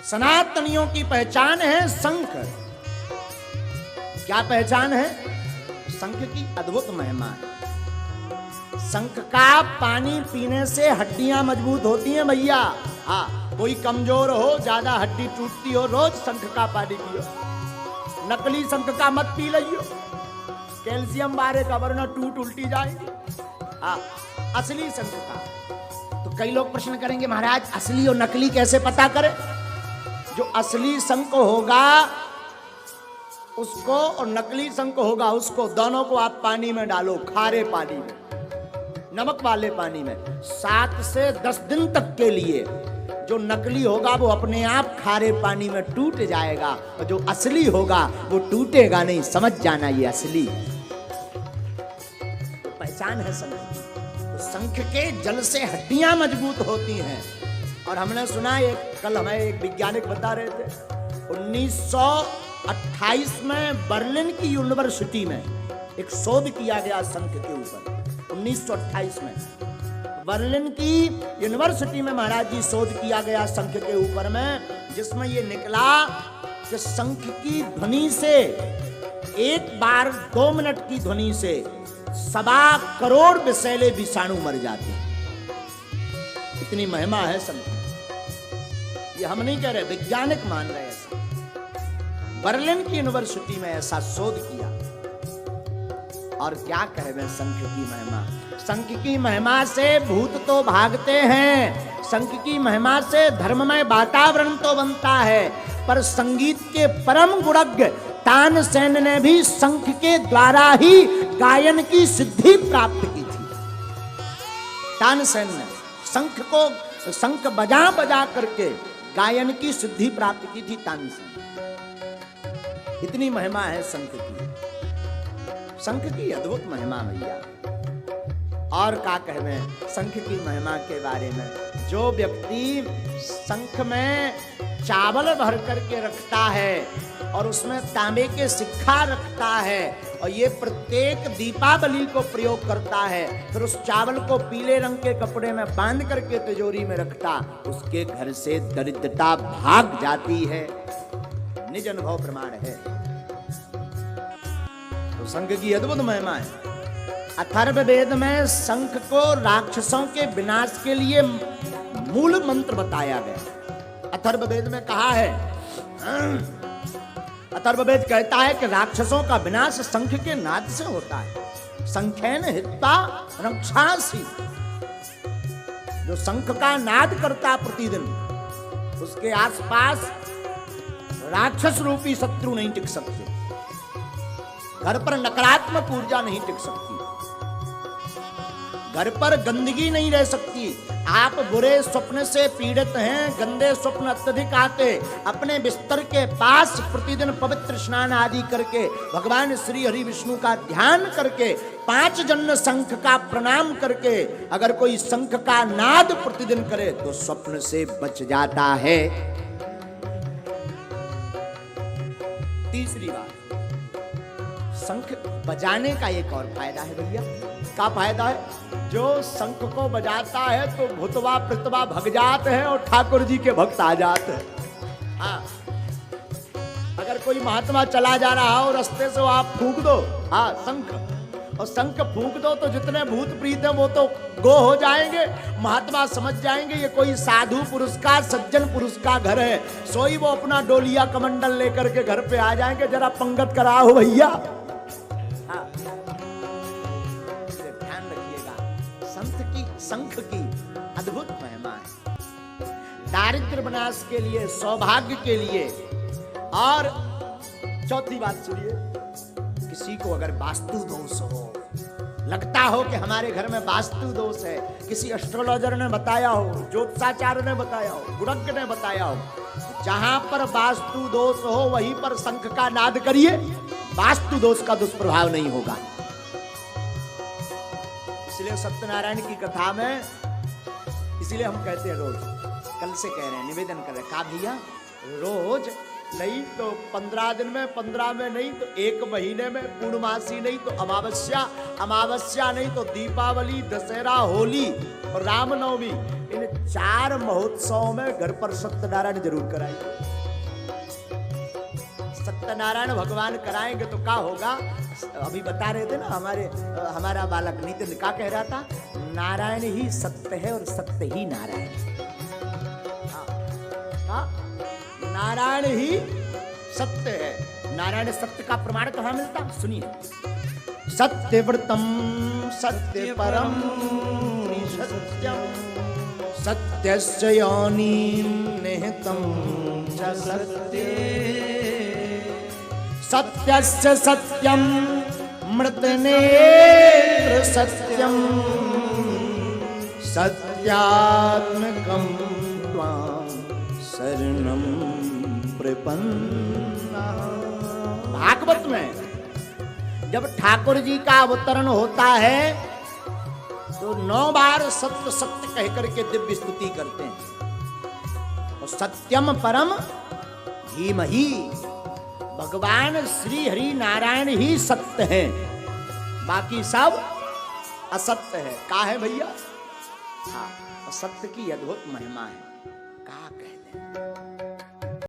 सनातनियों की पहचान है शंख। क्या पहचान है? शंख की अद्भुत महिमा है। शंख का पानी पीने से हड्डियां मजबूत होती हैं भैया। हाँ, कोई कमजोर हो, ज्यादा हड्डी टूटती हो, रोज शंख का पानी पियो। नकली शंख का मत पी लियो, कैल्शियम बारे का, वरना टूट उल्टी जाएगी। हाँ, असली शंख का। तो कई लोग प्रश्न करेंगे, महाराज असली और नकली कैसे पता करें? जो असली शंख होगा उसको और नकली शंख होगा उसको, दोनों को आप पानी में डालो, खारे पानी में, नमक वाले पानी में 7 से 10 दिन तक के लिए। जो नकली होगा वो अपने आप खारे पानी में टूट जाएगा, और जो असली होगा वो टूटेगा नहीं। समझ जाना, ये असली तो पहचान है शंख की। तो शंख के जल से हड्डियां मजबूत होती हैं। और हमने सुना, कल हमें एक वैज्ञानिक बता रहे थे, 1928 में बर्लिन की यूनिवर्सिटी में एक शोध किया गया शंख के ऊपर। 1928 में बर्लिन की यूनिवर्सिटी में महाराज जी शोध किया गया शंख के ऊपर में, जिसमें ये निकला कि शंख की ध्वनि से, एक बार 2 मिनट की ध्वनि से 1.25 करोड़ विषैले विषाणु मर जाते हैं। इतनी महिमा है शंख। ये हम नहीं कह रहे, वैज्ञानिक मान रहे हैं। बर्लिन की यूनिवर्सिटी में ऐसा शोध किया। और क्या कहे शंख की महिमा। शंख की महिमा से भूत तो भागते हैं, शंख की महिमा से धर्ममय वातावरण तो बनता है। पर संगीत के परम गुणज्ञ तानसेन ने भी शंख के द्वारा ही गायन की सिद्धि प्राप्त की थी। तानसेन ने शंख बजा बजा करके गायन की सिद्धि प्राप्त की थी तानसेन। इतनी महिमा है शंख की। शंख की अद्भुत महिमा भैया। और क्या कहवे शंख की महिमा के बारे में। जो व्यक्ति शंख में चावल भर करके रखता है और उसमें तांबे के सिक्का रखता है, और ये प्रत्येक दीपावली को प्रयोग करता है, फिर उस चावल को पीले रंग के कपड़े में बांध करके तिजोरी में रखता, उसके घर से दरिद्रता भाग जाती है। निज अनुभव प्रमाण है। तो शंख की अद्भुत महिमा है। अथर्ववेद में शंख को राक्षसों के विनाश के लिए मूल मंत्र बताया गया। अथर्ववेद में कहा है, अथर्ववेद कहता है कि राक्षसों का विनाश शंख के नाद से होता है। शंखेन हित्वा रक्षांसि। जो शंख का नाद करता प्रतिदिन, उसके आसपास राक्षस रूपी शत्रु नहीं टिक सकते। घर पर नकारात्मक ऊर्जा नहीं टिक सकती, घर पर गंदगी नहीं रह सकती। आप बुरे स्वप्न से पीड़ित हैं, गंदे स्वप्न अत्यधिक आते, अपने बिस्तर के पास प्रतिदिन पवित्र स्नान आदि करके भगवान श्री हरि विष्णु का ध्यान करके 5 जन्म शंख का प्रणाम करके अगर कोई शंख का नाद प्रतिदिन करे तो स्वप्न से बच जाता है। तीसरी बात, शंख बजाने का एक और फायदा है भैया। क्या फायदा है? जो शंख को बजाता है तो भूतवा प्रेतवा भग जाते हैं और ठाकुर जी के भक्त आ जाते हैं। हाँ, अगर कोई महात्मा चला जा रहा हो रास्ते से, आप फूंक दो, हाँ शंख, और शंख फूंक दो तो जितने भूत प्रीत है वो तो गो हो जाएंगे। महात्मा समझ जाएंगे ये कोई साधु पुरुष का, सज्जन पुरुष का घर है, सोई वो अपना डोलिया कमंडल लेकर के घर पे आ जाएंगे। जरा पंगत कराओ भैया। हाँ, ध्यान रखिएगा, शंख की अद्भुत महिमा है। दारिद्र विनाश के लिए, सौभाग्य के लिए। और चौथी बात सुनिए, किसी को अगर वास्तु दोष हो, लगता हो कि हमारे घर में वास्तु दोष है, किसी एस्ट्रोलॉजर ने बताया हो, ज्योतिषाचार्य ने बताया हो, गुरज्ञ ने बताया हो, जहां पर वास्तु दोष हो वहीं पर शंख का नाद करिए, वास्तु दोष का दुष्प्रभाव नहीं होगा। इसलिए सत्यनारायण की कथा में, इसलिए हम कहते हैं रोज, कल से कह रहे हैं, निवेदन कर रहे हैं, कहा भैया रोज नहीं तो 15 दिन में, 15 में नहीं तो 1 महीने में, पूर्णमासी नहीं तो अमावस्या, अमावस्या नहीं तो दीपावली, दशहरा, होली और रामनवमी, इन 4 महोत्सव में घर पर सत्यनारायण जरूर कराएंगे। सत्यनारायण भगवान कराएंगे तो क्या होगा? अभी बता रहे थे ना, हमारा बालक नितिन क्या कह रहा था? नारायण ही सत्य है और सत्य ही नारायण है। नारायण ही सत्य है। नारायण सत्य का प्रमाण कहाँ मिलता? सुनिए, सत्यव्रतम सत्य परम सत्यम सत्यस्य योनिं निहितं च सत्ये सत्यस्य सत्यम मृतनेत्र सत्यम सत्यात्मकं त्वां शरणं प्रपन्ना। भागवत में जब ठाकुर जी का अवतरण होता है तो 9 बार सत्य सत्य कह करके दिव्य स्तुति करते हैं। और सत्यम परम धीमहि, भगवान श्री हरि नारायण ही सत्य हैं, बाकी सब असत्य है। का है भैया? हाँ, असत्य की अद्भुत महिमा है। का कहते हैं?